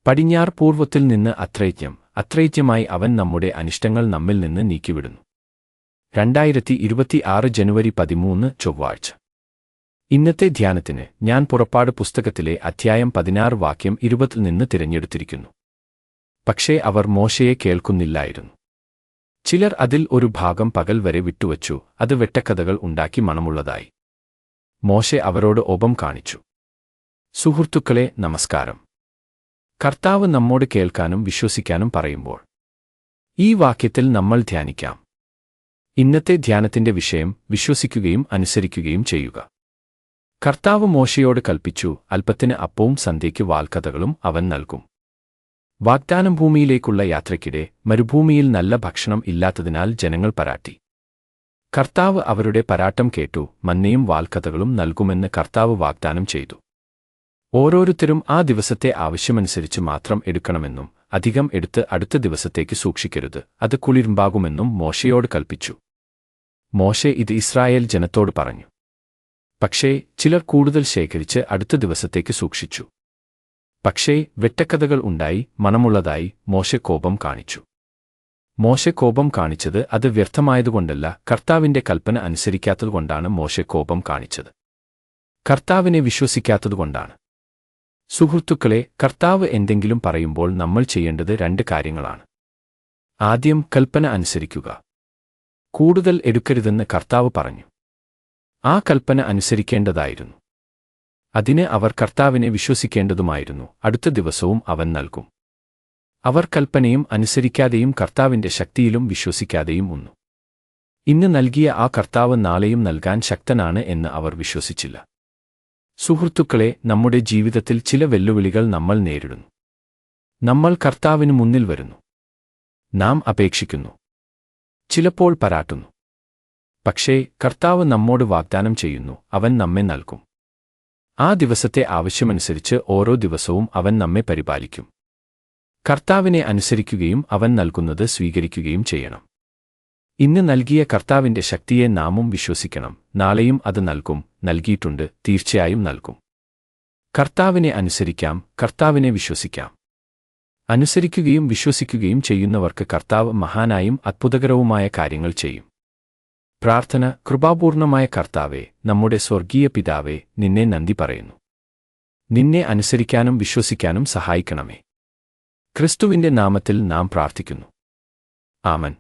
പടിഞ്ഞാറ് പൂർവ്വത്തിൽ നിന്ന് അത്രൈത്യമായി അവൻ നമ്മുടെ അനിഷ്ടങ്ങൾ നമ്മിൽ നിന്ന് നീക്കിവിടുന്നു. 2026 ജനുവരി 13 ചൊവ്വാഴ്ച. ഇന്നത്തെ ധ്യാനത്തിന് ഞാൻ പുറപ്പാട് പുസ്തകത്തിലെ അധ്യായം 16 വാക്യം 20 നിന്ന് തിരഞ്ഞെടുത്തിരിക്കുന്നു. പക്ഷേ അവർ മോശയെ കേൾക്കുന്നില്ലായിരുന്നു. ചിലർ അതിൽ ഒരു ഭാഗം പകൽ വരെ വിട്ടുവച്ചു, അത് വെട്ടക്കഥകൾ ഉണ്ടാക്കി മണമുള്ളതായി. മോശെ അവരോട് കോപം കാണിച്ചു. സുഹൃത്തുക്കളെ, നമസ്കാരം. കർത്താവ് നമ്മോട് കേൾക്കാനും വിശ്വസിക്കാനും പറയുമ്പോൾ ഈ വാക്യത്തിൽ നമ്മൾ ധ്യാനിക്കാം. ഇന്നത്തെ ധ്യാനത്തിന്റെ വിഷയം വിശ്വസിക്കുകയും അനുസരിക്കുകയും ചെയ്യുക. കർത്താവ് മോശയോട് കൽപ്പിച്ചു, അല്പത്തിന് അപ്പവും സന്ധ്യയ്ക്ക് വാൽക്കഥകളും അവൻ നൽകും. വാഗ്ദാനം ഭൂമിയിലേക്കുള്ള യാത്രയ്ക്കിടെ മരുഭൂമിയിൽ നല്ല ഭക്ഷണം ഇല്ലാത്തതിനാൽ ജനങ്ങൾ പരാട്ടി. കർത്താവ് അവരുടെ പരാട്ടം കേട്ടു. മന്നയും വാൽക്കഥകളും നൽകുമെന്ന് കർത്താവ് വാഗ്ദാനം ചെയ്തു. ഓരോരുത്തരും ആ ദിവസത്തെ ആവശ്യമനുസരിച്ച് മാത്രം എടുക്കണമെന്നും അധികം എടുത്ത് അടുത്ത ദിവസത്തേക്ക് സൂക്ഷിക്കരുത്, അത് കുളിരുമ്പാകുമെന്നും മോശയോട് കൽപ്പിച്ചു. മോശെ ഇത് ഇസ്രായേൽ ജനത്തോട് പറഞ്ഞു. പക്ഷേ ചിലർ കൂടുതൽ ശേഖരിച്ച് അടുത്ത ദിവസത്തേക്ക് സൂക്ഷിച്ചു. പക്ഷേ വെട്ടക്കഥകൾ ഉണ്ടായി മണമുള്ളതായി. മോശെ കോപം കാണിച്ചു. മോശെ കോപം കാണിച്ചത് അത് വ്യർത്ഥമായതുകൊണ്ടല്ല, കർത്താവിന്റെ കൽപ്പന അനുസരിക്കാത്തതുകൊണ്ടാണ് മോശെ കോപം കാണിച്ചത്. കർത്താവിനെ വിശ്വസിക്കാത്തതുകൊണ്ടാണ്. സുഹൃത്തുക്കളെ, കർത്താവ് എന്തെങ്കിലും പറയുമ്പോൾ നമ്മൾ ചെയ്യേണ്ടത് 2 കാര്യങ്ങളാണ്. ആദ്യം, കൽപ്പന അനുസരിക്കുക. കൂടുതൽ എടുക്കരുതെന്ന് കർത്താവ് പറഞ്ഞു. ആ കൽപ്പന അനുസരിക്കേണ്ടതായിരുന്നു. അതിന് അവർ കർത്താവിനെ വിശ്വസിക്കേണ്ടതുമായിരുന്നു. അടുത്ത ദിവസവും അവൻ നൽകും. അവർ കൽപ്പനയും അനുസരിക്കാതെയും കർത്താവിന്റെ ശക്തിയിലും വിശ്വസിക്കാതെയും ഉന്നു. ഇന്ന് നൽകിയ ആ കർത്താവ് നാളെയും നൽകാൻ ശക്തനാണ് എന്ന് അവർ വിശ്വസിച്ചില്ല. സുഹൃത്തുക്കളെ, നമ്മുടെ ജീവിതത്തിൽ ചില വെല്ലുവിളികൾ നമ്മൾ നേരിടുന്നു. നമ്മൾ കർത്താവിന് മുന്നിൽ വരുന്നു. നാം അപേക്ഷിക്കുന്നു. ചിലപ്പോൾ പരാട്ടുന്നു. പക്ഷേ കർത്താവ് നമ്മോട് വാഗ്ദാനം ചെയ്യുന്നു, അവൻ നമ്മെ നൽകും. ആ ദിവസത്തെ ആവശ്യമനുസരിച്ച് ഓരോ ദിവസവും അവൻ നമ്മെ പരിപാലിക്കും. കർത്താവിനെ അനുസരിക്കുകയും അവൻ നൽകുന്നത് സ്വീകരിക്കുകയും ചെയ്യണം. ഇന്ന് നൽകിയ കർത്താവിന്റെ ശക്തിയെ നാമും വിശ്വസിക്കണം. നാളെയും അത് നൽകും, നൽകിയിട്ടുണ്ട്, തീർച്ചയായും നൽകും. കർത്താവിനെ അനുസരിക്കാം, കർത്താവിനെ വിശ്വസിക്കാം. അനുസരിക്കുകയും വിശ്വസിക്കുകയും ചെയ്യുന്നവർക്ക് കർത്താവ് മഹാനായും അത്ഭുതകരവുമായ കാര്യങ്ങൾ ചെയ്യും. പ്രാർത്ഥന. കൃപാപൂർണമായ കർത്താവേ, നമ്മുടെ സ്വർഗീയ പിതാവേ, നിന്നെ നന്ദി പറയുന്നു. നിന്നെ അനുസരിക്കാനും വിശ്വസിക്കാനും സഹായിക്കണമേ. ക്രിസ്തുവിന്റെ നാമത്തിൽ നാം പ്രാർത്ഥിക്കുന്നു. ആമൻ.